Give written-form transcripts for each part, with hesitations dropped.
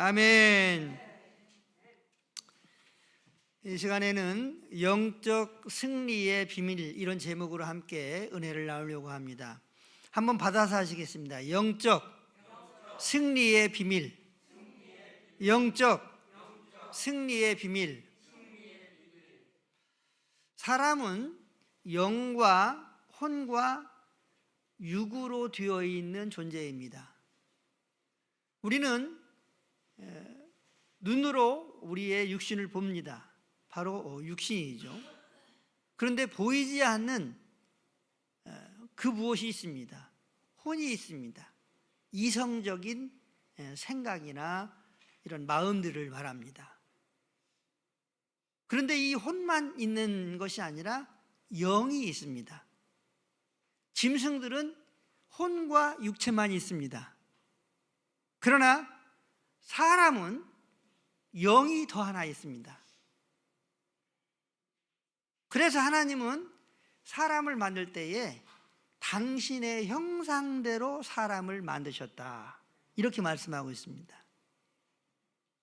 아멘. 이 시간에는 영적 승리의 비밀, 이런 제목으로 함께 은혜를 나누려고 합니다. 한번 받아서 하시겠습니다. 영적 승리의 비밀. 영적 승리의 비밀. 사람은 영과 혼과 육으로 되어 있는 존재입니다. 우리는 눈으로 우리의 육신을 봅니다. 바로 육신이죠. 그런데 보이지 않는 그 무엇이 있습니다. 혼이 있습니다. 이성적인 생각이나 이런 마음들을 말합니다. 그런데 이 혼만 있는 것이 아니라 영이 있습니다. 짐승들은 혼과 육체만 있습니다. 그러나 사람은 영이 더 하나 있습니다. 그래서 하나님은 사람을 만들 때에 당신의 형상대로 사람을 만드셨다, 이렇게 말씀하고 있습니다.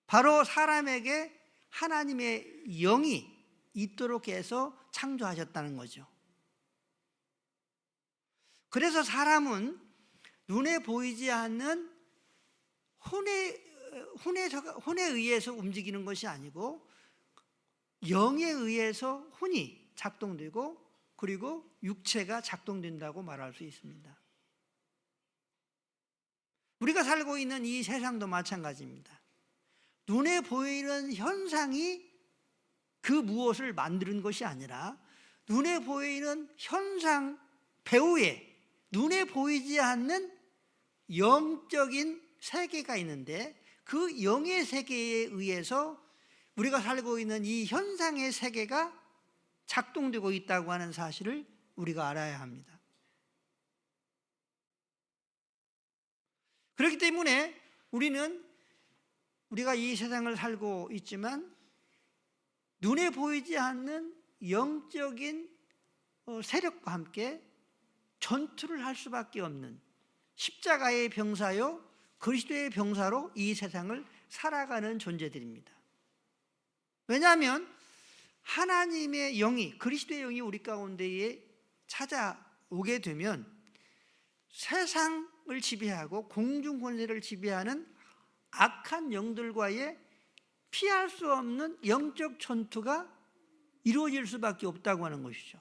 바로 사람에게 하나님의 영이 있도록 해서 창조하셨다는 거죠. 그래서 사람은 눈에 보이지 않는 혼에 의해서 움직이는 것이 아니고 영에 의해서 혼이 작동되고 그리고 육체가 작동된다고 말할 수 있습니다. 우리가 살고 있는 이 세상도 마찬가지입니다. 눈에 보이는 현상이 그 무엇을 만드는 것이 아니라 눈에 보이는 현상 배후에 눈에 보이지 않는 영적인 세계가 있는데 그 영의 세계에 의해서 우리가 살고 있는 이 현상의 세계가 작동되고 있다고 하는 사실을 우리가 알아야 합니다. 그렇기 때문에 우리가 이 세상을 살고 있지만 눈에 보이지 않는 영적인 세력과 함께 전투를 할 수밖에 없는 십자가의 병사요 그리스도의 병사로 이 세상을 살아가는 존재들입니다. 왜냐하면 하나님의 영이, 그리스도의 영이 우리 가운데에 찾아오게 되면 세상을 지배하고 공중 권세를 지배하는 악한 영들과의 피할 수 없는 영적 전투가 이루어질 수밖에 없다고 하는 것이죠.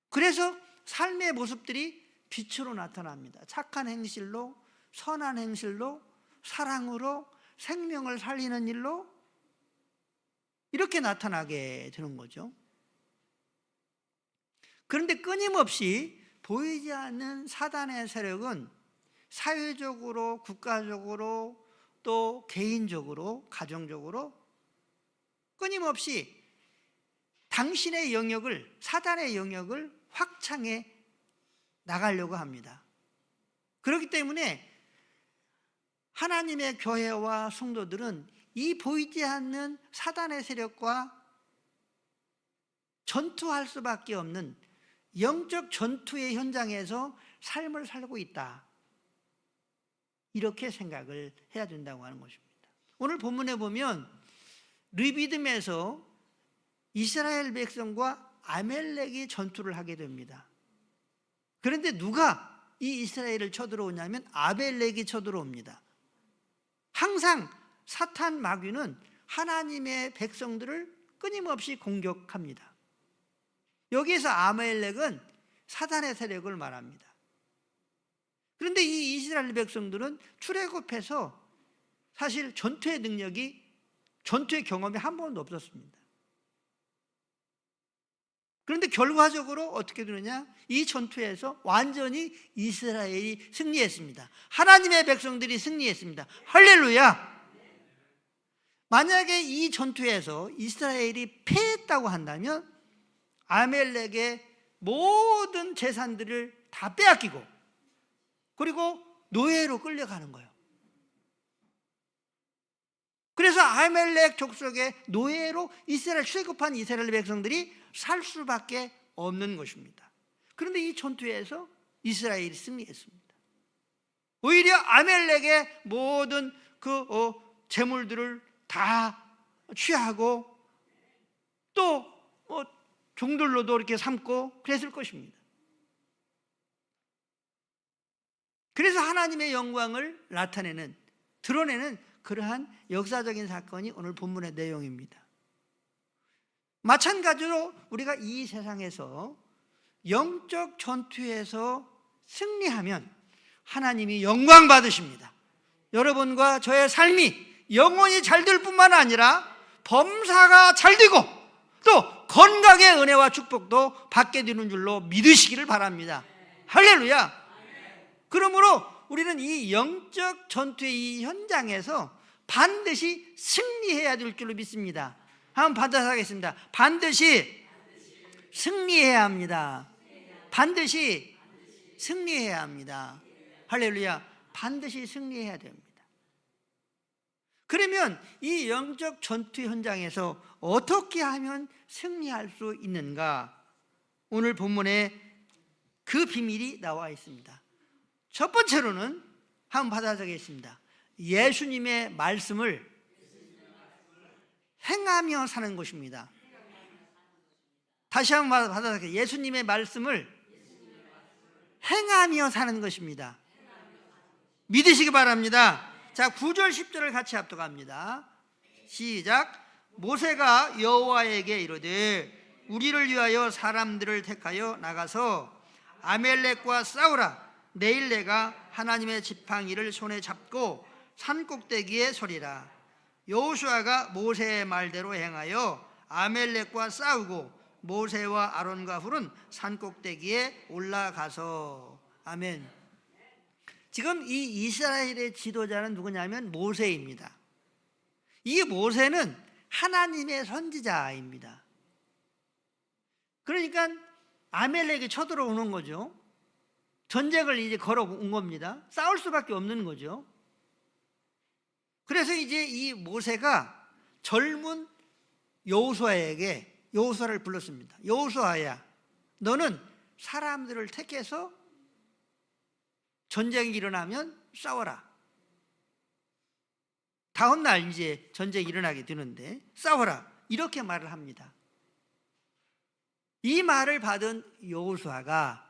그래서 삶의 모습들이 빛으로 나타납니다. 착한 행실로, 선한 행실로, 사랑으로, 생명을 살리는 일로 이렇게 나타나게 되는 거죠. 그런데 끊임없이 보이지 않는 사단의 세력은 사회적으로, 국가적으로, 또 개인적으로, 가정적으로 끊임없이 당신의 영역을, 사단의 영역을 확장해 나가려고 합니다. 그렇기 때문에 하나님의 교회와 성도들은 이 보이지 않는 사단의 세력과 전투할 수밖에 없는 영적 전투의 현장에서 삶을 살고 있다, 이렇게 생각을 해야 된다고 하는 것입니다. 오늘 본문에 보면 르비딤에서 이스라엘 백성과 아멜렉이 전투를 하게 됩니다. 그런데 누가 이 이스라엘을 쳐들어오냐면 아벨렉이 쳐들어옵니다. 항상 사탄 마귀는 하나님의 백성들을 끊임없이 공격합니다. 여기에서 아멜렉은 사단의 세력을 말합니다. 그런데 이 이스라엘 백성들은 출애굽해서 사실 전투의 경험이 한 번도 없었습니다. 그런데 결과적으로 어떻게 되느냐? 이 전투에서 완전히 이스라엘이 승리했습니다. 하나님의 백성들이 승리했습니다. 할렐루야! 만약에 이 전투에서 이스라엘이 패했다고 한다면 아멜렉의 모든 재산들을 다 빼앗기고 그리고 노예로 끌려가는 거예요. 그래서 아멜렉 족속의 노예로 출애굽한 이스라엘 백성들이 살 수밖에 없는 것입니다. 그런데 이 전투에서 이스라엘이 승리했습니다. 오히려 아멜렉의 모든 재물들을 다 취하고 또 종들로도 이렇게 삼고 그랬을 것입니다. 그래서 하나님의 영광을 나타내는, 드러내는 그러한 역사적인 사건이 오늘 본문의 내용입니다. 마찬가지로 우리가 이 세상에서 영적 전투에서 승리하면 하나님이 영광 받으십니다. 여러분과 저의 삶이 영원히 잘 될 뿐만 아니라 범사가 잘 되고 또 건강의 은혜와 축복도 받게 되는 줄로 믿으시기를 바랍니다. 할렐루야. 그러므로 우리는 이 영적 전투의 이 현장에서 반드시 승리해야 될 줄로 믿습니다. 한번 받아서하겠습니다. 반드시 승리해야 합니다. 반드시 승리해야 합니다. 할렐루야. 반드시 승리해야 됩니다. 그러면 이 영적 전투 현장에서 어떻게 하면 승리할 수 있는가? 오늘 본문에 그 비밀이 나와 있습니다. 첫 번째로는 한번 받아서겠습니다. 예수님의 말씀을 행하며 사는 것입니다. 다시 한번 받아서겠습니다. 예수님의 말씀을 행하며 사는 것입니다. 믿으시기 바랍니다. 자, 9절 10절을 같이 합독합니다. 시작. 모세가 여호와에게 이르되 우리를 위하여 사람들을 택하여 나가서 아멜렉과 싸우라. 내일 내가 하나님의 지팡이를 손에 잡고 산 꼭대기에 서리라. 여호수아가 모세의 말대로 행하여 아멜렉과 싸우고 모세와 아론과 훌은 산 꼭대기에 올라가서. 아멘. 지금 이 이스라엘의 지도자는 누구냐면 모세입니다. 이 모세는 하나님의 선지자입니다. 그러니까 아멜렉이 쳐들어오는 거죠. 전쟁을 이제 걸어온 겁니다. 싸울 수밖에 없는 거죠. 그래서 이제 이 모세가 젊은 여호수아에게 여호수아를 불렀습니다. 여호수아야, 너는 사람들을 택해서 전쟁이 일어나면 싸워라. 다음 날 이제 전쟁이 일어나게 되는데 싸워라. 이렇게 말을 합니다. 이 말을 받은 여호수아가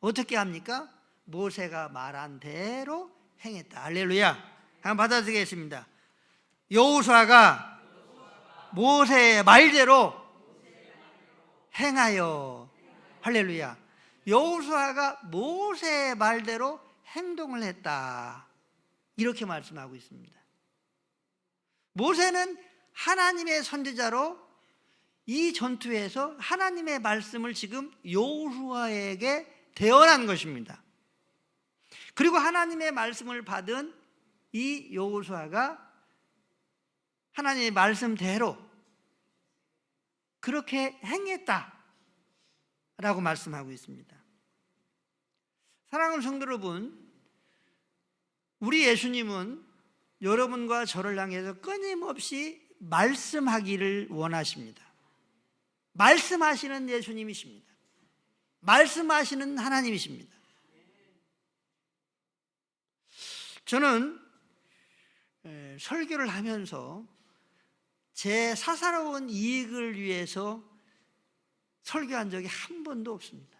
어떻게 합니까? 모세가 말한 대로 행했다. 할렐루야. 한번 받아드리겠습니다. 여호수아가 모세의 말대로 행하여. 할렐루야. 여호수아가 모세의 말대로 행동을 했다. 이렇게 말씀하고 있습니다. 모세는 하나님의 선지자로 이 전투에서 하나님의 말씀을 지금 여호수아에게 대언한 것입니다. 그리고 하나님의 말씀을 받은 이 여호수아가 하나님의 말씀대로 그렇게 행했다라고 말씀하고 있습니다. 사랑하는 성도 여러분, 우리 예수님은 여러분과 저를 향해서 끊임없이 말씀하기를 원하십니다. 말씀하시는 예수님이십니다. 말씀하시는 하나님이십니다. 저는 설교를 하면서 제 사사로운 이익을 위해서 설교한 적이 한 번도 없습니다.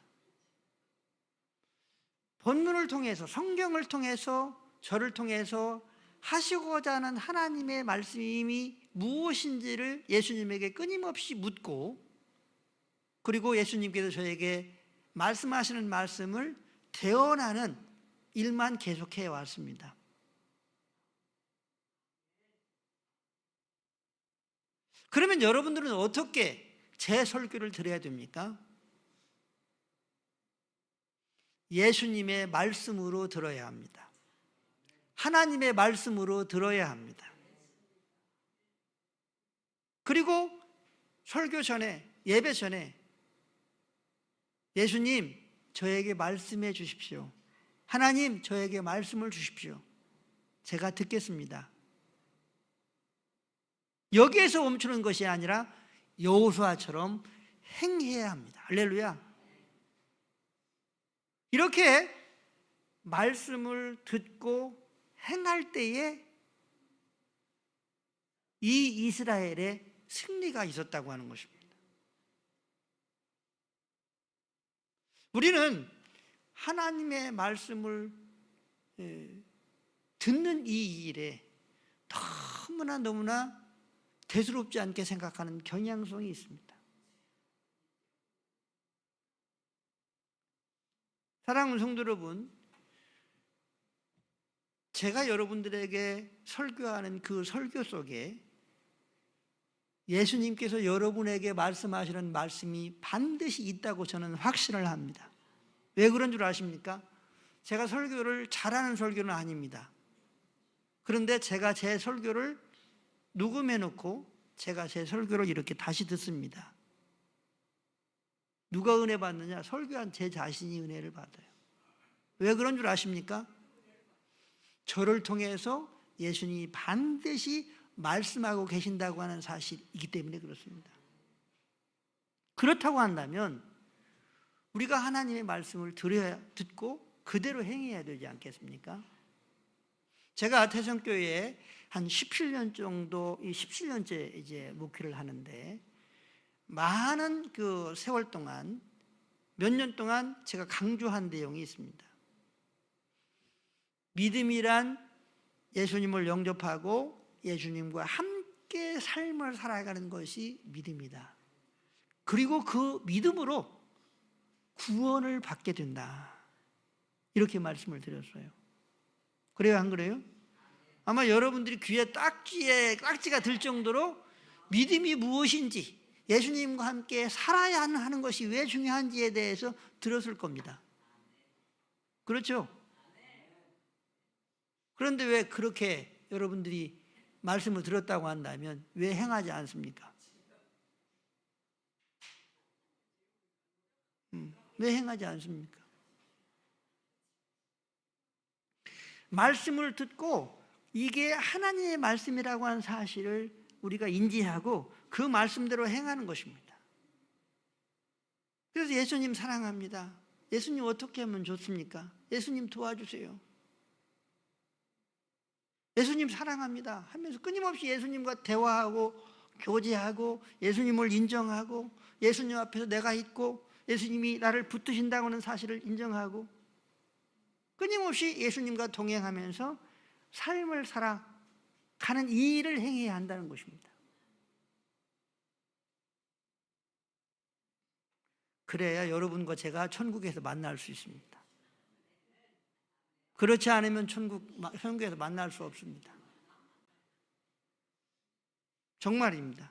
본문을 통해서, 성경을 통해서, 저를 통해서 하시고자 하는 하나님의 말씀이 무엇인지를 예수님에게 끊임없이 묻고, 그리고 예수님께서 저에게 말씀하시는 말씀을 대언하는 일만 계속해 왔습니다. 그러면 여러분들은 어떻게 제 설교를 들어야 됩니까? 예수님의 말씀으로 들어야 합니다. 하나님의 말씀으로 들어야 합니다. 그리고 설교 전에, 예배 전에 예수님, 저에게 말씀해 주십시오. 하나님, 저에게 말씀을 주십시오. 제가 듣겠습니다. 여기에서 멈추는 것이 아니라 여호수아처럼 행해야 합니다. 할렐루야. 이렇게 말씀을 듣고 행할 때에 이 이스라엘의 승리가 있었다고 하는 것입니다. 우리는 하나님의 말씀을 듣는 이 일에 너무나 대수롭지 않게 생각하는 경향성이 있습니다. 사랑하는 성도 여러분, 제가 여러분들에게 설교하는 그 설교 속에 예수님께서 여러분에게 말씀하시는 말씀이 반드시 있다고 저는 확신을 합니다. 왜 그런 줄 아십니까? 제가 설교를 잘하는 설교는 아닙니다. 그런데 제가 제 설교를 녹음해 놓고 제가 제 설교를 이렇게 다시 듣습니다. 누가 은혜 받느냐? 설교한 제 자신이 은혜를 받아요. 왜 그런 줄 아십니까? 저를 통해서 예수님이 반드시 말씀하고 계신다고 하는 사실이기 때문에 그렇습니다. 그렇다고 한다면 우리가 하나님의 말씀을 듣고 그대로 행해야 되지 않겠습니까? 제가 태성교회에 한 17년 정도, 17년째 이제 목회를 하는데 많은 그 세월 동안 몇 년 동안 제가 강조한 내용이 있습니다. 믿음이란 예수님을 영접하고 예수님과 함께 삶을 살아가는 것이 믿음이다. 그리고 그 믿음으로 구원을 받게 된다. 이렇게 말씀을 드렸어요. 그래요, 안 그래요? 아마 여러분들이 귀에 딱지가 들 정도로 믿음이 무엇인지, 예수님과 함께 살아야 하는 것이 왜 중요한지에 대해서 들었을 겁니다. 그렇죠? 그런데 왜 그렇게 여러분들이 말씀을 들었다고 한다면 왜 행하지 않습니까? 왜 행하지 않습니까? 말씀을 듣고 이게 하나님의 말씀이라고 하는 사실을 우리가 인지하고 그 말씀대로 행하는 것입니다. 그래서 예수님 사랑합니다. 예수님 어떻게 하면 좋습니까? 예수님 도와주세요. 예수님 사랑합니다 하면서 끊임없이 예수님과 대화하고 교제하고 예수님을 인정하고 예수님 앞에서 내가 있고 예수님이 나를 붙드신다고 하는 사실을 인정하고 끊임없이 예수님과 동행하면서 삶을 살아가는 이 일을 행해야 한다는 것입니다. 그래야 여러분과 제가 천국에서 만날 수 있습니다. 그렇지 않으면 천국에서 만날 수 없습니다. 정말입니다.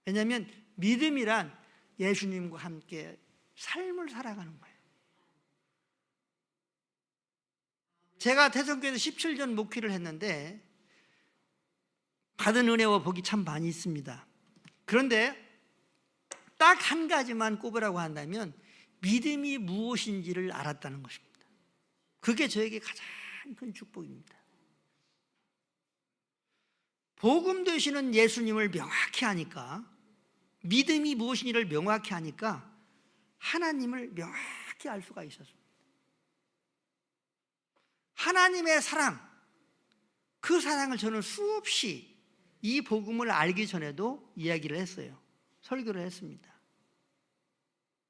왜냐하면 믿음이란 예수님과 함께 삶을 살아가는 거예요. 제가 태성교회에서 17년 목회를 했는데 받은 은혜와 복이 참 많이 있습니다. 그런데 딱 한 가지만 꼽으라고 한다면 믿음이 무엇인지를 알았다는 것입니다. 그게 저에게 가장 큰 축복입니다. 복음 되시는 예수님을 명확히 하니까, 믿음이 무엇인지를 명확히 하니까 하나님을 명확히 알 수가 있었습니다. 하나님의 사랑, 그 사랑을 저는 수없이 이 복음을 알기 전에도 이야기를 했어요. 설교를 했습니다.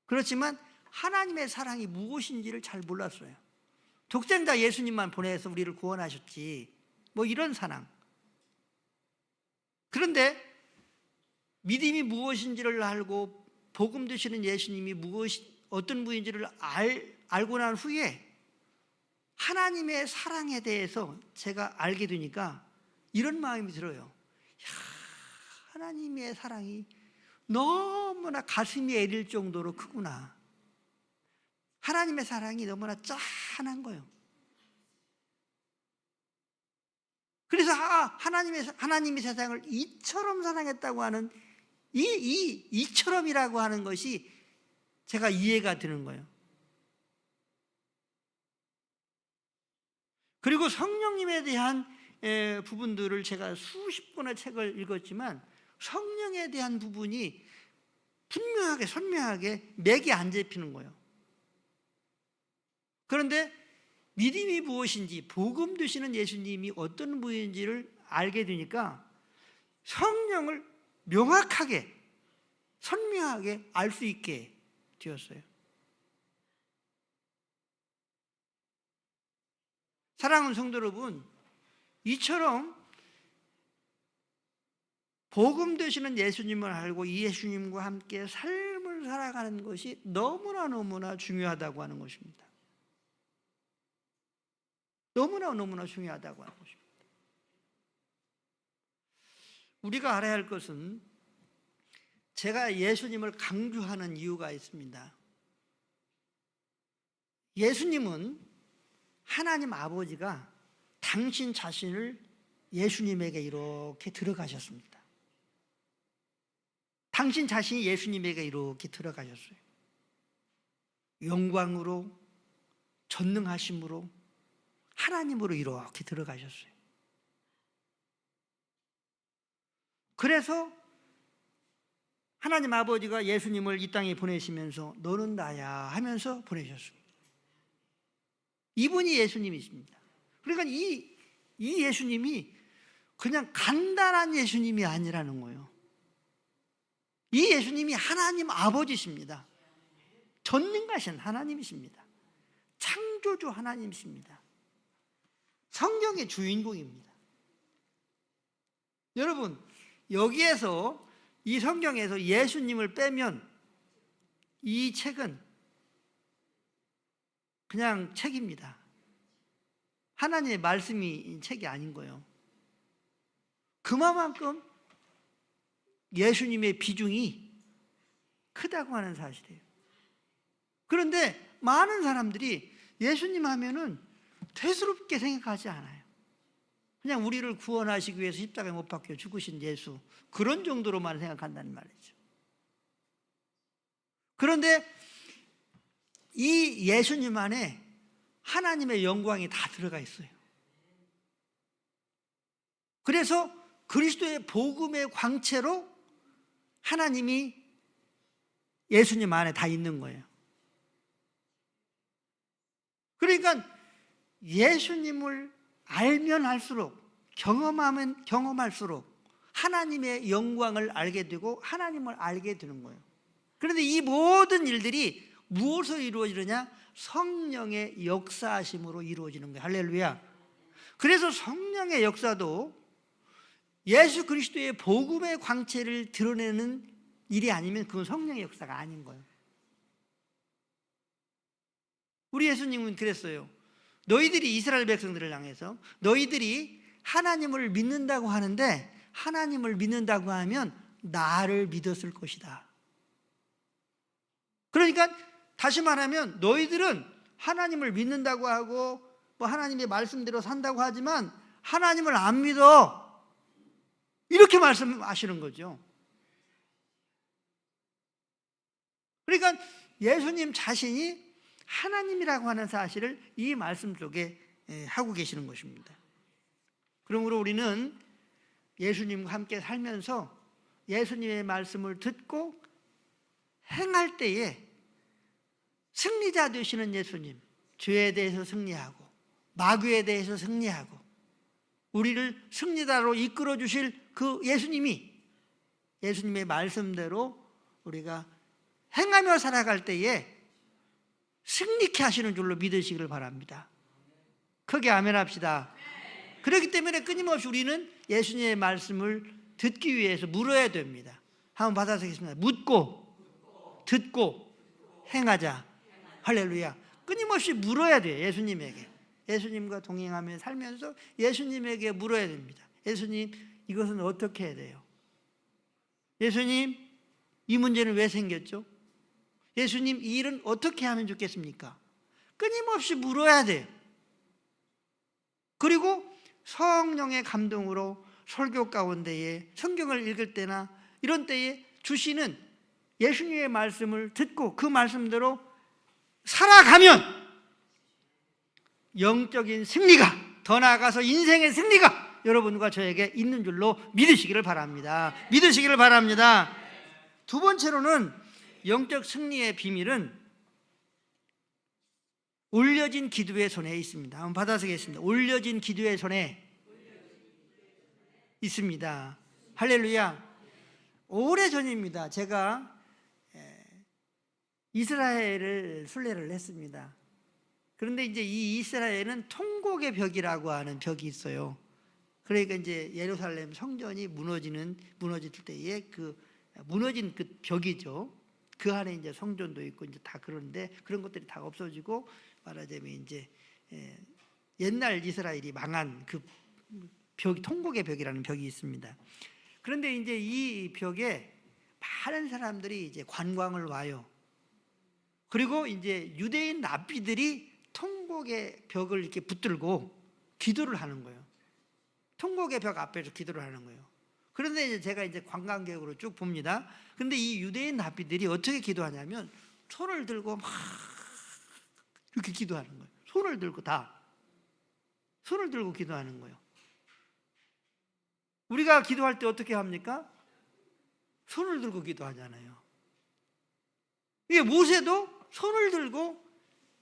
그렇지만 하나님의 사랑이 무엇인지를 잘 몰랐어요. 독생자 예수님만 보내서 우리를 구원하셨지, 뭐 이런 사랑. 그런데 믿음이 무엇인지를 알고 복음 되시는 예수님이 어떤 분인지를 알고 난 후에 하나님의 사랑에 대해서 제가 알게 되니까 이런 마음이 들어요. 하나님의 사랑이 너무나 가슴이 애릴 정도로 크구나. 하나님의 사랑이 너무나 짠한 거예요. 그래서 하나님이 세상을 이처럼 사랑했다고 하는 이처럼이라고 하는 것이 제가 이해가 되는 거예요. 그리고 성령님에 대한 부분들을 제가 수십 권의 책을 읽었지만 성령에 대한 부분이 분명하게 선명하게 맥이 안 잡히는 거예요. 그런데 믿음이 무엇인지, 복음 되시는 예수님이 어떤 분인지를 알게 되니까 성령을 명확하게 선명하게 알 수 있게 되었어요. 사랑하는 성도 여러분, 이처럼 복음 되시는 예수님을 알고 이 예수님과 함께 삶을 살아가는 것이 너무나 중요하다고 하는 것입니다. 너무나 중요하다고 하는 것입니다. 우리가 알아야 할 것은, 제가 예수님을 강조하는 이유가 있습니다. 예수님은, 하나님 아버지가 당신 자신을 예수님에게 이렇게 들어가셨습니다. 당신 자신이 예수님에게 이렇게 들어가셨어요. 영광으로, 전능하심으로, 하나님으로 이렇게 들어가셨어요. 그래서 하나님 아버지가 예수님을 이 땅에 보내시면서 너는 나야 하면서 보내셨습니다. 이분이 예수님이십니다. 그러니까 이 예수님이 그냥 간단한 예수님이 아니라는 거예요. 이 예수님이 하나님 아버지십니다. 전능하신 하나님이십니다. 창조주 하나님이십니다. 성경의 주인공입니다. 여러분, 여기에서, 이 성경에서 예수님을 빼면 이 책은 그냥 책입니다. 하나님의 말씀이 책이 아닌 거예요. 그만큼 예수님의 비중이 크다고 하는 사실이에요. 그런데 많은 사람들이 예수님 하면은 대수롭게 생각하지 않아요. 그냥 우리를 구원하시기 위해서 십자가에 못 박혀 죽으신 예수, 그런 정도로만 생각한다는 말이죠. 그런데 이 예수님 안에 하나님의 영광이 다 들어가 있어요. 그래서 그리스도의 복음의 광채로 하나님이 예수님 안에 다 있는 거예요. 그러니까 예수님을 알면 알수록, 경험하면 경험할수록 하나님의 영광을 알게 되고 하나님을 알게 되는 거예요. 그런데 이 모든 일들이 무엇으로 이루어지느냐? 성령의 역사하심으로 이루어지는 거예요. 할렐루야. 그래서 성령의 역사도 예수 그리스도의 복음의 광채를 드러내는 일이 아니면 그건 성령의 역사가 아닌 거예요. 우리 예수님은 그랬어요. 너희들이 이스라엘 백성들을 향해서 너희들이 하나님을 믿는다고 하는데, 하나님을 믿는다고 하면 나를 믿었을 것이다. 그러니까 다시 말하면 너희들은 하나님을 믿는다고 하고 뭐 하나님의 말씀대로 산다고 하지만 하나님을 안 믿어, 이렇게 말씀하시는 거죠. 그러니까 예수님 자신이 하나님이라고 하는 사실을 이 말씀 속에 하고 계시는 것입니다. 그러므로 우리는 예수님과 함께 살면서 예수님의 말씀을 듣고 행할 때에 승리자 되시는 예수님, 죄에 대해서 승리하고 마귀에 대해서 승리하고 우리를 승리자로 이끌어 주실 그 예수님이, 예수님의 말씀대로 우리가 행하며 살아갈 때에 승리케 하시는 줄로 믿으시기를 바랍니다. 크게 아멘 합시다. 그렇기 때문에 끊임없이 우리는 예수님의 말씀을 듣기 위해서 물어야 됩니다. 한번 받아보겠습니다. 묻고 듣고 행하자. 할렐루야. 끊임없이 물어야 돼요. 예수님에게. 예수님과 동행하며 살면서 예수님에게 물어야 됩니다. 예수님, 이것은 어떻게 해야 돼요? 예수님, 이 문제는 왜 생겼죠? 예수님, 이 일은 어떻게 하면 좋겠습니까? 끊임없이 물어야 돼요. 그리고 성령의 감동으로 설교 가운데에 성경을 읽을 때나 이런 때에 주시는 예수님의 말씀을 듣고 그 말씀대로 살아가면 영적인 승리가, 더 나아가서 인생의 승리가 여러분과 저에게 있는 줄로 믿으시기를 바랍니다. 믿으시기를 바랍니다. 두 번째로는 영적 승리의 비밀은 올려진 기도의 손에 있습니다. 한번 받아서겠습니다. 올려진 기도의 손에 있습니다. 할렐루야. 오래전입니다. 제가 이스라엘을 순례를 했습니다. 그런데 이제 이 이스라엘은 통곡의 벽이라고 하는 벽이 있어요. 그러니까 이제 예루살렘 성전이 무너질 때에 그 무너진 그 벽이죠. 그 안에 이제 성전도 있고 이제 다 그런데 그런 것들이 다 없어지고 말하자면 이제 옛날 이스라엘이 망한 그 벽, 통곡의 벽이라는 벽이 있습니다. 그런데 이제 이 벽에 많은 사람들이 이제 관광을 와요. 그리고 이제 유대인 랍비들이 통곡의 벽을 이렇게 붙들고 기도를 하는 거예요. 통곡의 벽 앞에서 기도를 하는 거예요. 그런데 이제 제가 이제 관광객으로 쭉 봅니다. 근데 이 유대인 랍비들이 어떻게 기도하냐면 손을 들고 막 이렇게 기도하는 거예요. 손을 들고 손을 들고 기도하는 거예요. 우리가 기도할 때 어떻게 합니까? 손을 들고 기도하잖아요. 이게 모세도 손을 들고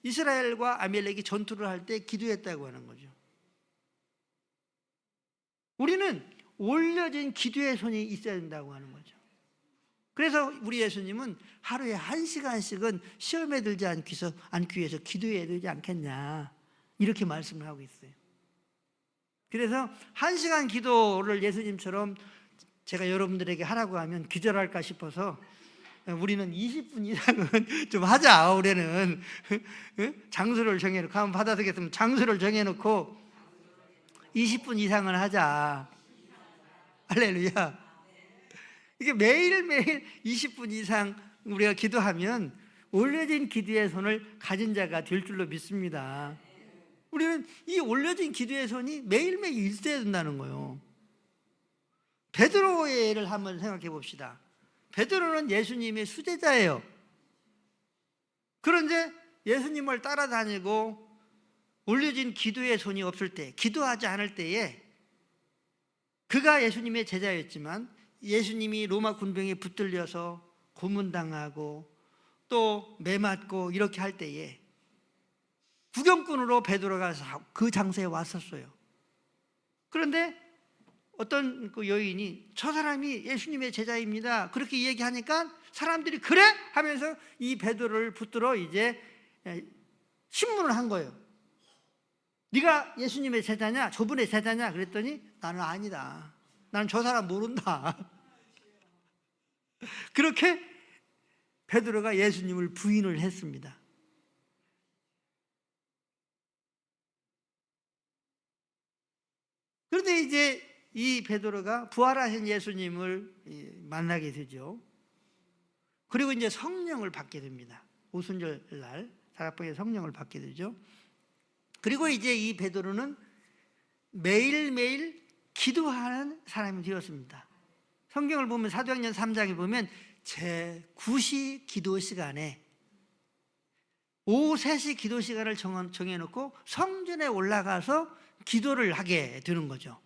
이스라엘과 아말렉이 전투를 할 때 기도했다고 하는 거죠. 우리는 올려진 기도의 손이 있어야 된다고 하는 거죠. 그래서 우리 예수님은 하루에 1시간씩은 시험에 들지 않기 위해서 기도해야 되지 않겠냐 이렇게 말씀을 하고 있어요. 그래서 1시간 기도를 예수님처럼 제가 여러분들에게 하라고 하면 기절할까 싶어서 우리는 20분 이상은 좀 하자. 올해는 장소를 정해놓고 한번 받아쓰겠으면 장소를 정해놓고 20분 이상은 하자. 할렐루야. 이게 매일매일 20분 이상 우리가 기도하면 올려진 기도의 손을 가진 자가 될 줄로 믿습니다. 우리는 이 올려진 기도의 손이 매일매일 있어야 된다는 거예요. 베드로의 예를 한번 생각해 봅시다. 베드로는 예수님의 수제자예요. 그런데 예수님을 따라다니고 올려진 기도의 손이 없을 때, 기도하지 않을 때에 그가 예수님의 제자였지만 예수님이 로마 군병에 붙들려서 고문당하고 또 매맞고 이렇게 할 때에 구경꾼으로 베드로가 그 장소에 왔었어요. 그런데 어떤 그 여인이 저 사람이 예수님의 제자입니다 그렇게 얘기하니까 사람들이 그래? 하면서 이 베드로를 붙들어 이제 신문을 한 거예요. 네가 예수님의 제자냐? 저분의 제자냐? 그랬더니 나는 아니다. 나는 저 사람 모른다. 그렇게 베드로가 예수님을 부인을 했습니다. 그런데 이제 이 베드로가 부활하신 예수님을 만나게 되죠. 그리고 이제 성령을 받게 됩니다. 오순절 날 다락방에 성령을 받게 되죠. 그리고 이제 이 베드로는 매일매일 기도하는 사람이 되었습니다. 성경을 보면 사도행전 3장에 보면 제9시 기도 시간에 오후 3시 기도 시간을 정해놓고 성전에 올라가서 기도를 하게 되는 거죠.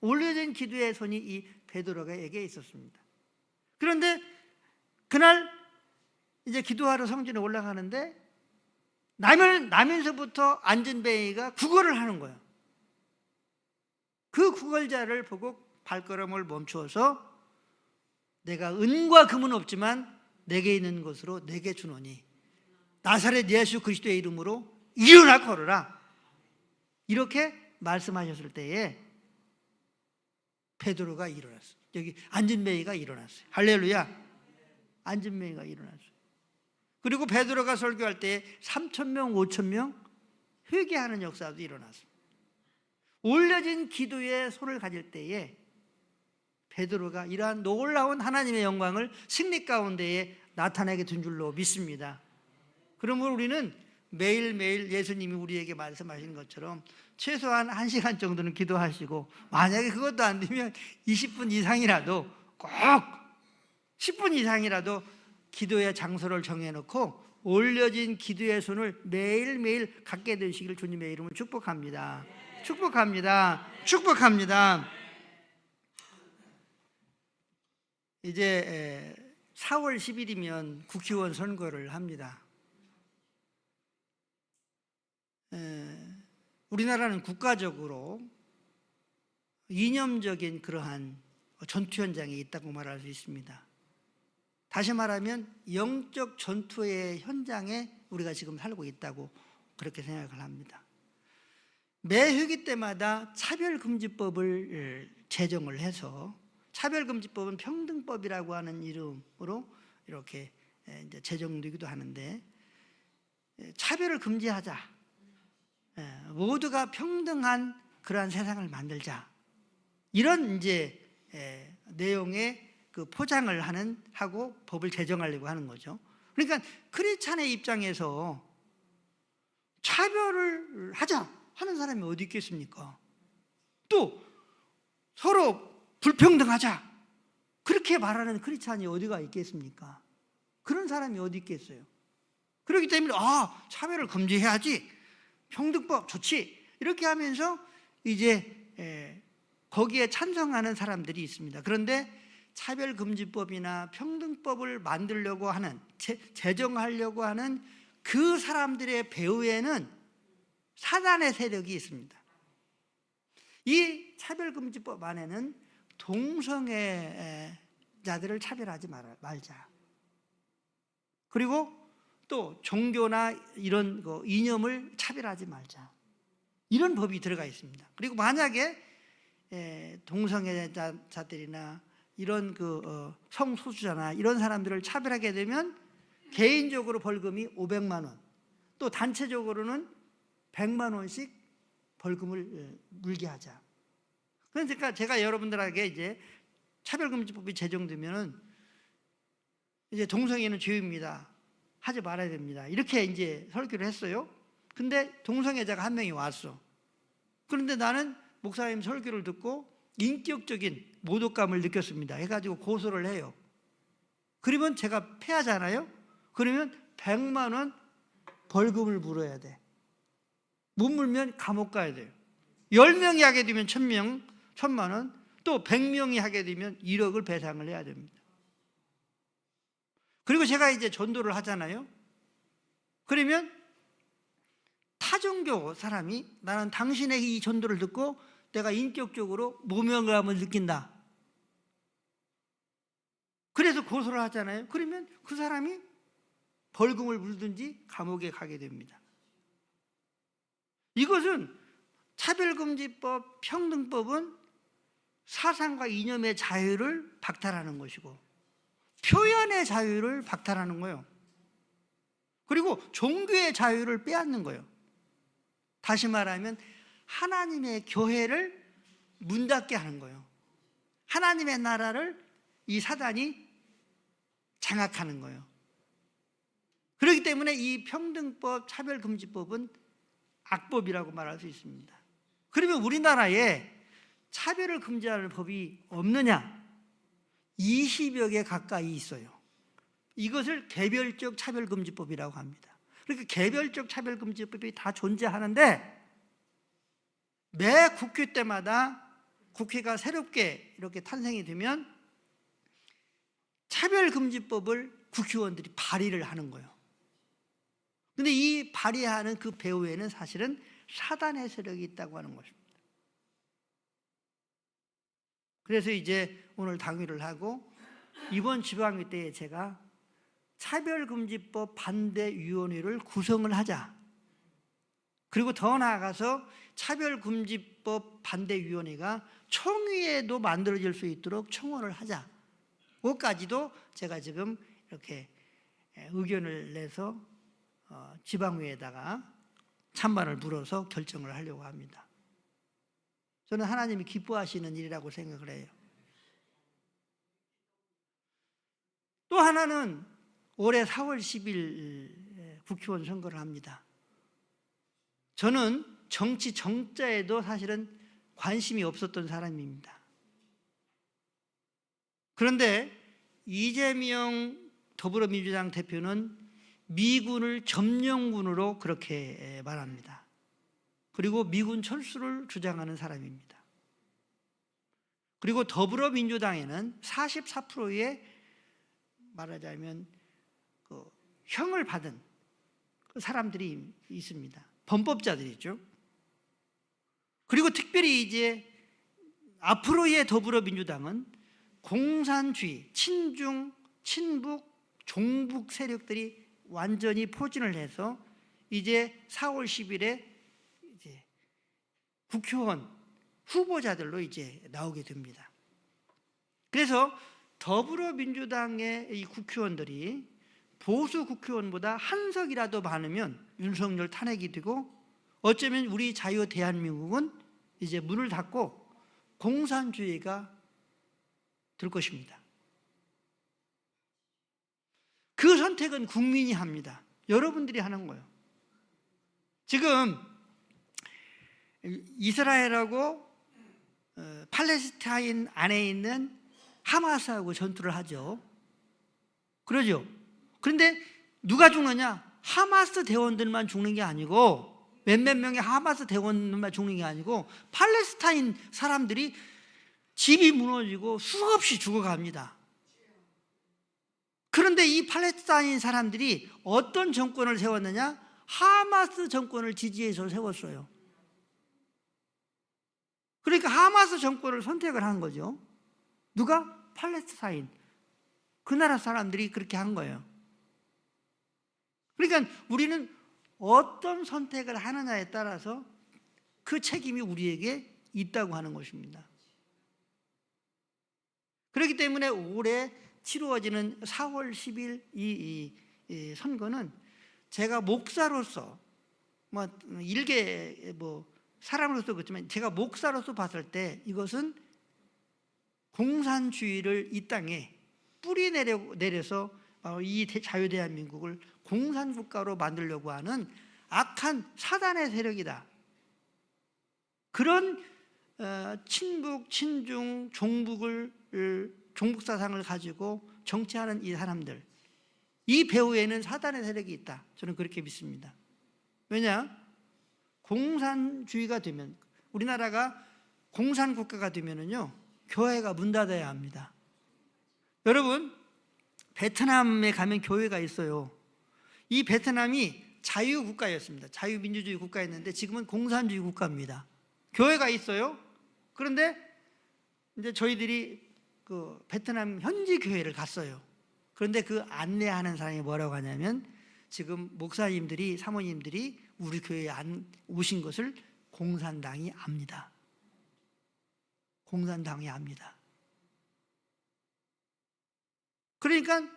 올려진 기도의 손이 이 베드로에게 있었습니다. 그런데 그날 이제 기도하러 성전에 올라가는데 나면서부터 안전뱅이가 구걸을 하는 거예요. 그 구걸자를 보고 발걸음을 멈추어서 내가 은과 금은 없지만 내게 있는 것으로 내게 주노니 나사렛 예수 그리스도의 이름으로 일어나 걸어라. 이렇게 말씀하셨을 때에 베드로가 일어났어요. 여기 안전뱅이가 일어났어요. 할렐루야. 안전뱅이가 일어났어요. 그리고 베드로가 설교할 때 3,000명, 5,000명 회개하는 역사도 일어났습니다. 올려진 기도에 손을 가질 때에 베드로가 이러한 놀라운 하나님의 영광을 승리 가운데에 나타내게 된 줄로 믿습니다. 그러므로 우리는 매일매일 예수님이 우리에게 말씀하신 것처럼 최소한 1시간 정도는 기도하시고 만약에 그것도 안 되면 20분 이상이라도 꼭 10분 이상이라도 기도의 장소를 정해놓고 올려진 기도의 손을 매일매일 갖게 되시기를 주님의 이름으로 축복합니다. 축복합니다. 축복합니다. 이제 4월 10일이면 국회의원 선거를 합니다. 우리나라는 국가적으로 이념적인 그러한 전투 현장에 있다고 말할 수 있습니다. 다시 말하면 영적 전투의 현장에 우리가 지금 살고 있다고 그렇게 생각을 합니다. 매 회기 때마다 차별금지법을 제정을 해서, 차별금지법은 평등법이라고 하는 이름으로 이렇게 이제 제정되기도 하는데, 차별을 금지하자, 모두가 평등한 그러한 세상을 만들자, 이런 이제 내용의 그 포장을 하고 법을 제정하려고 하는 거죠. 그러니까 크리스찬의 입장에서 차별을 하자 하는 사람이 어디 있겠습니까? 또 서로 불평등하자 그렇게 말하는 크리스찬이 어디가 있겠습니까? 그런 사람이 어디 있겠어요? 그렇기 때문에 차별을 금지해야지, 평등법 좋지, 이렇게 하면서 이제 거기에 찬성하는 사람들이 있습니다. 그런데 차별금지법이나 평등법을 만들려고 하는, 제정하려고 하는 그 사람들의 배후에는 사단의 세력이 있습니다. 이 차별금지법 안에는 동성애자들을 차별하지 말자, 그리고 또 종교나 이런 이념을 차별하지 말자, 이런 법이 들어가 있습니다. 그리고 만약에 동성애자들이나 이런 성소수자나 이런 사람들을 차별하게 되면 개인적으로 벌금이 500만 원, 또 단체적으로는 100만 원씩 벌금을 물게 하자. 그러니까 제가 여러분들에게 이제 차별금지법이 제정되면은 이제 동성애는 죄입니다, 하지 말아야 됩니다, 이렇게 이제 설교를 했어요. 근데 동성애자가 한 명이 왔어. 그런데 나는 목사님 설교를 듣고 인격적인 모독감을 느꼈습니다 해가지고 고소를 해요. 그러면 제가 패하잖아요. 그러면 100만 원 벌금을 물어야 돼. 못 물면 감옥 가야 돼요. 10명이 하게 되면 1000만 원, 또 100명이 하게 되면 1억을 배상을 해야 됩니다. 그리고 제가 이제 전도를 하잖아요. 그러면 타종교 사람이 나는 당신의 이 전도를 듣고 내가 인격적으로 모멸감을 느낀다, 그래서 고소를 하잖아요. 그러면 그 사람이 벌금을 물든지 감옥에 가게 됩니다. 이것은 차별금지법, 평등법은 사상과 이념의 자유를 박탈하는 것이고 표현의 자유를 박탈하는 거예요. 그리고 종교의 자유를 빼앗는 거예요. 다시 말하면 하나님의 교회를 문 닫게 하는 거예요. 하나님의 나라를 이 사단이 장악하는 거예요. 그렇기 때문에 이 평등법, 차별금지법은 악법이라고 말할 수 있습니다. 그러면 우리나라에 차별을 금지하는 법이 없느냐? 20여 개 가까이 있어요. 이것을 개별적 차별금지법이라고 합니다. 그러니까 개별적 차별금지법이 다 존재하는데 매 국회 때마다 국회가 새롭게 이렇게 탄생이 되면 차별금지법을 국회의원들이 발의를 하는 거예요. 그런데 이 발의하는 그 배후에는 사실은 사단의 세력이 있다고 하는 것입니다. 그래서 이제 오늘 당위를 하고 이번 지방위 때에 제가 차별금지법 반대위원회를 구성을 하자, 그리고 더 나아가서 차별금지법 반대위원회가 총회에도 만들어질 수 있도록 청원을 하자, 그것까지도 제가 지금 이렇게 의견을 내서 지방위에다가 찬반을 물어서 결정을 하려고 합니다. 저는 하나님이 기뻐하시는 일이라고 생각을 해요. 또 하나는 올해 4월 10일 국회의원 선거를 합니다. 저는 정치 정자에도 사실은 관심이 없었던 사람입니다. 그런데 이재명 더불어민주당 대표는 미군을 점령군으로 그렇게 말합니다. 그리고 미군 철수를 주장하는 사람입니다. 그리고 더불어민주당에는 44%의 말하자면 형을 받은 사람들이 있습니다. 범법자들이죠. 그리고 특별히 이제 앞으로의 더불어민주당은 공산주의, 친중, 친북, 종북 세력들이 완전히 포진을 해서 이제 4월 10일에 이제 국회의원 후보자들로 이제 나오게 됩니다. 그래서 더불어민주당의 이 국회의원들이 보수 국회의원보다 한 석이라도 많으면 윤석열 탄핵이 되고, 어쩌면 우리 자유 대한민국은 이제 문을 닫고 공산주의가 될 것입니다. 그 선택은 국민이 합니다. 여러분들이 하는 거예요. 지금 이스라엘하고 팔레스타인 안에 있는 하마스하고 전투를 하죠. 그러죠. 그런데 누가 죽느냐? 하마스 대원들만 죽는 게 아니고, 몇몇 명의 하마스 대원들만 죽는 게 아니고 팔레스타인 사람들이 집이 무너지고 수없이 죽어갑니다. 그런데 이 팔레스타인 사람들이 어떤 정권을 세웠느냐? 하마스 정권을 지지해서 세웠어요. 그러니까 하마스 정권을 선택을 한 거죠. 누가? 팔레스타인. 그 나라 사람들이 그렇게 한 거예요. 그러니까 우리는 어떤 선택을 하느냐에 따라서 그 책임이 우리에게 있다고 하는 것입니다. 그렇기 때문에 올해 치루어지는 4월 10일 이 선거는 제가 목사로서, 일개 사람으로서 그렇지만 제가 목사로서 봤을 때 이것은 공산주의를 이 땅에 뿌리 내려서 이 자유대한민국을 공산국가로 만들려고 하는 악한 사단의 세력이다. 그런 친북, 친중, 종북 사상을 가지고 정치하는 이 사람들, 이 배후에는 사단의 세력이 있다. 저는 그렇게 믿습니다. 왜냐? 공산주의가 되면, 우리나라가 공산국가가 되면은요, 교회가 문 닫아야 합니다. 여러분, 베트남에 가면 교회가 있어요. 이 베트남이 자유국가였습니다. 자유민주주의 국가였는데 지금은 공산주의 국가입니다. 교회가 있어요. 그런데 이제 저희들이 그 베트남 현지 교회를 갔어요. 그런데 그 안내하는 사람이 뭐라고 하냐면, 지금 목사님들이, 사모님들이 우리 교회에 안 오신 것을 공산당이 압니다. 공산당이 압니다. 그러니까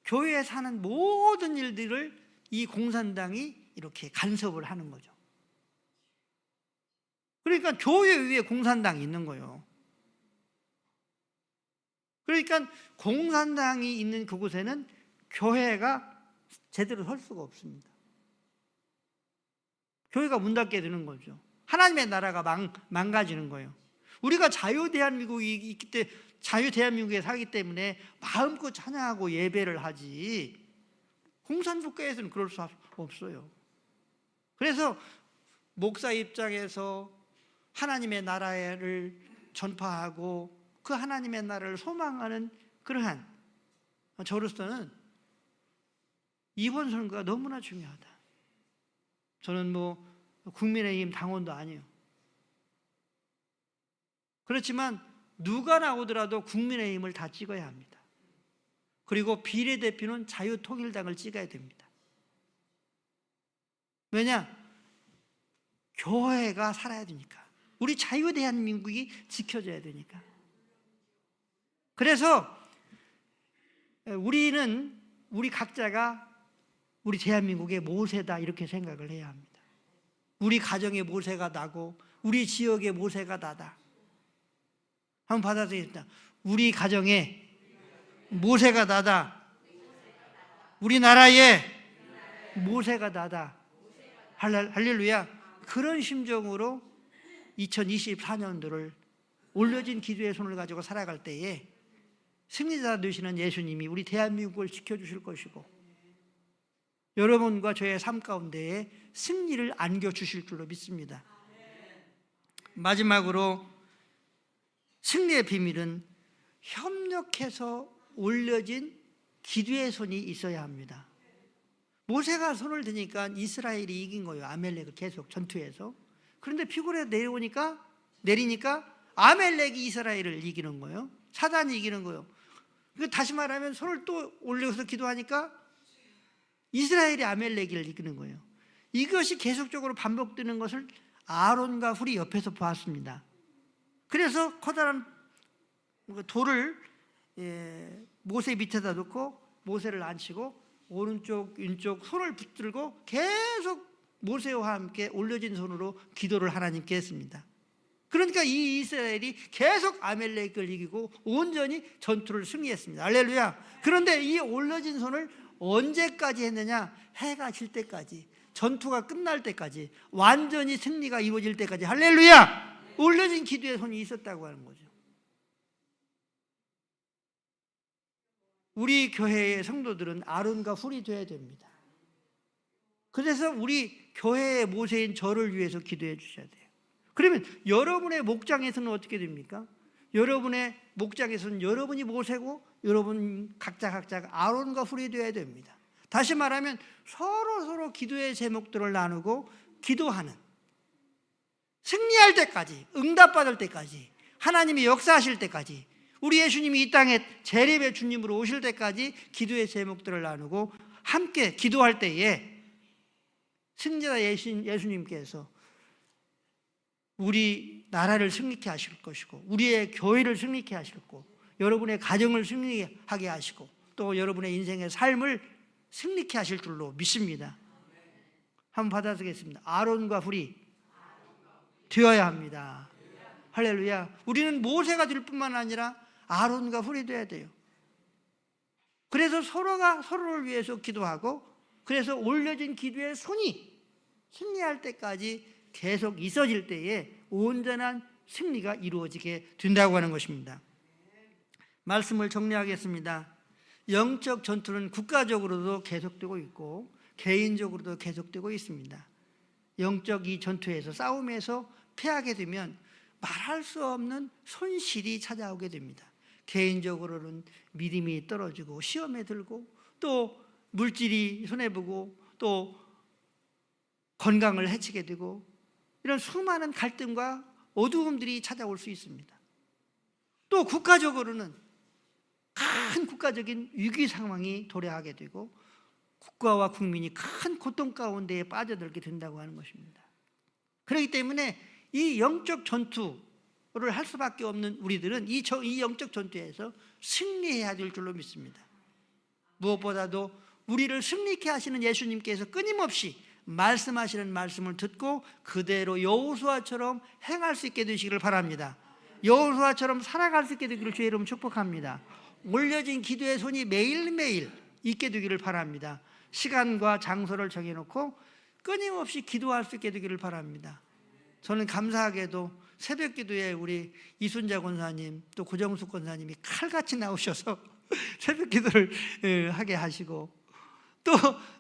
교회에 사는 모든 일들을 이 공산당이 이렇게 간섭을 하는 거죠. 그러니까 교회 위에 공산당이 있는 거예요. 그러니까 공산당이 있는 그곳에는 교회가 제대로 설 수가 없습니다. 교회가 문 닫게 되는 거죠. 하나님의 나라가 망가지는 거예요. 우리가 자유대한민국이 있기 때문에, 자유대한민국에 살기 때문에 마음껏 찬양하고 예배를 하지, 공산국가에서는 그럴 수 없어요. 그래서 목사 입장에서 하나님의 나라를 전파하고 그 하나님의 나라를 소망하는 그러한 저로서는 이번 선거가 너무나 중요하다. 저는 국민의힘 당원도 아니에요. 그렇지만 누가 나오더라도 국민의힘을 다 찍어야 합니다. 그리고 비례대표는 자유통일당을 찍어야 됩니다. 왜냐? 교회가 살아야 되니까. 우리 자유대한민국이 지켜져야 되니까. 그래서 우리 각자가 우리 대한민국의 모세다, 이렇게 생각을 해야 합니다. 우리 가정의 모세가 나고 우리 지역의 모세가 나다. 한번 받아들이겠다. 우리 가정에 모세가 나다. 우리나라에 모세가 나다. 할렐루야. 그런 심정으로 2024년도를 올려진 기도의 손을 가지고 살아갈 때에 승리자 되시는 예수님이 우리 대한민국을 지켜주실 것이고, 여러분과 저의 삶 가운데에 승리를 안겨주실 줄로 믿습니다. 마지막으로 승리의 비밀은 협력해서 올려진 기도의 손이 있어야 합니다. 모세가 손을 드니까 이스라엘이 이긴 거예요. 아멜렉을 계속 전투해서. 그런데 피곤해서 내리니까 아멜렉이 이스라엘을 이기는 거예요. 사단이 이기는 거예요. 다시 말하면 손을 또 올려서 기도하니까 이스라엘이 아멜렉을 이기는 거예요. 이것이 계속적으로 반복되는 것을 아론과 훌이 옆에서 보았습니다. 그래서 커다란 돌을 모세 밑에다 놓고 모세를 앉히고 오른쪽 왼쪽 손을 붙들고 계속 모세와 함께 올려진 손으로 기도를 하나님께 했습니다. 그러니까 이 이스라엘이 계속 아멜렉을 이기고 온전히 전투를 승리했습니다. 할렐루야. 그런데 이 올려진 손을 언제까지 했느냐? 해가 질 때까지, 전투가 끝날 때까지, 완전히 승리가 이루어질 때까지. 할렐루야. 올려진 기도의 손이 있었다고 하는 거죠. 우리 교회의 성도들은 아론과 훌이 되어야 됩니다. 그래서 우리 교회의 모세인 저를 위해서 기도해 주셔야 돼요. 그러면 여러분의 목장에서는 어떻게 됩니까? 여러분의 목장에서는 여러분이 모세고 여러분 각자 아론과 훌이 되어야 됩니다. 다시 말하면 서로 기도의 제목들을 나누고 기도하는, 승리할 때까지, 응답받을 때까지, 하나님이 역사하실 때까지, 우리 예수님이 이 땅에 재림의 주님으로 오실 때까지 기도의 제목들을 나누고 함께 기도할 때에 승리자 예수님께서 우리 나라를 승리케 하실 것이고, 우리의 교회를 승리케 하실 거고, 여러분의 가정을 승리하게 하시고, 또 여러분의 인생의 삶을 승리케 하실 줄로 믿습니다. 한번 받아쓰겠습니다. 아론과 훌이 되어야 합니다. 할렐루야. 우리는 모세가 될 뿐만 아니라 아론과 훌이 되어야 돼요. 그래서 서로가 서로를 위해서 기도하고, 그래서 올려진 기도의 손이 승리할 때까지 계속 있어질 때에 온전한 승리가 이루어지게 된다고 하는 것입니다. 말씀을 정리하겠습니다. 영적 전투는 국가적으로도 계속되고 있고 개인적으로도 계속되고 있습니다. 영적 이 전투에서, 싸움에서 패하게 되면 말할 수 없는 손실이 찾아오게 됩니다. 개인적으로는 믿음이 떨어지고 시험에 들고, 또 물질이 손해보고, 또 건강을 해치게 되고, 이런 수많은 갈등과 어두움들이 찾아올 수 있습니다. 또 국가적으로는 큰 국가적인 위기 상황이 도래하게 되고 국가와 국민이 큰 고통 가운데에 빠져들게 된다고 하는 것입니다. 그렇기 때문에 이 영적 전투를 할 수밖에 없는 우리들은 이 영적 전투에서 승리해야 될 줄로 믿습니다. 무엇보다도 우리를 승리케 하시는 예수님께서 끊임없이 말씀하시는 말씀을 듣고 그대로 여호수아처럼 행할 수 있게 되시기를 바랍니다. 여호수아처럼 살아갈 수 있게 되기를 주의 이름 축복합니다. 올려진 기도의 손이 매일매일 있게 되기를 바랍니다. 시간과 장소를 정해놓고 끊임없이 기도할 수 있게 되기를 바랍니다. 저는 감사하게도 새벽 기도에 우리 이순자 권사님, 또 고정숙 권사님이 칼같이 나오셔서 새벽 기도를 하게 하시고,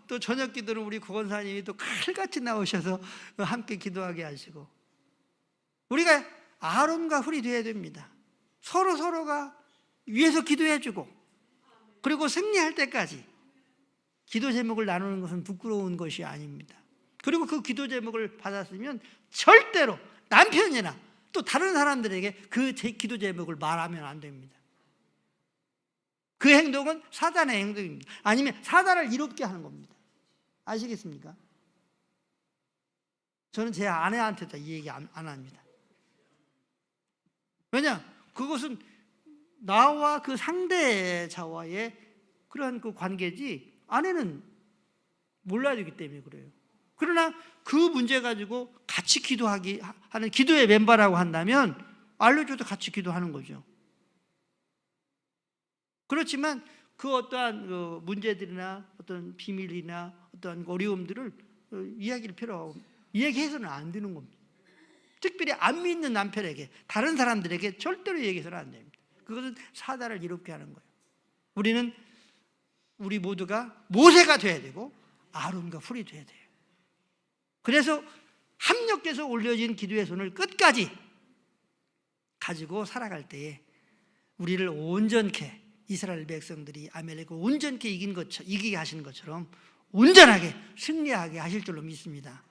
또 저녁 기도는 우리 구원사님이 또 칼같이 나오셔서 함께 기도하게 하시고, 우리가 아론과 훌이 되어야 됩니다. 서로가 위에서 기도해주고, 그리고 승리할 때까지 기도 제목을 나누는 것은 부끄러운 것이 아닙니다. 그리고 그 기도 제목을 받았으면 절대로 남편이나 또 다른 사람들에게 그 기도 제목을 말하면 안 됩니다. 그 행동은 사단의 행동입니다. 아니면 사단을 이롭게 하는 겁니다. 아시겠습니까? 저는 제 아내한테도 이 얘기 안 합니다. 왜냐? 그것은 나와 그 상대자와의 그러한 그 관계지, 아내는 몰라야 되기 때문에 그래요. 그러나 그 문제 가지고 같이 기도하기 하는 기도의 멤버라고 한다면 알려줘도 같이 기도하는 거죠. 그렇지만 그 어떠한 문제들이나 어떤 비밀이나 어떤 어려움들을 이야기를 이야기해서는 안 되는 겁니다. 특별히 안 믿는 남편에게, 다른 사람들에게 절대로 얘기해서는 안 됩니다. 그것은 사단을 이롭게 하는 거예요. 우리 모두가 모세가 돼야 되고 아론과 훌이 돼야 돼요. 그래서 합력해서 올려진 기도의 손을 끝까지 가지고 살아갈 때에 우리를 온전케, 이스라엘 백성들이 아멜렉을 온전케 이기게 하시는 것처럼 온전하게 승리하게 하실 줄로 믿습니다.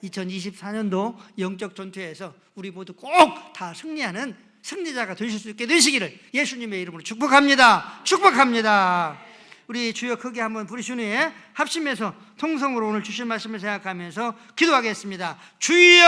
2024년도 영적 전투에서 우리 모두 꼭 다 승리하는 승리자가 되실 수 있게 되시기를 예수님의 이름으로 축복합니다. 축복합니다. 우리 주여 크게 한번 부르신 후에 합심해서 통성으로 오늘 주신 말씀을 생각하면서 기도하겠습니다. 주여!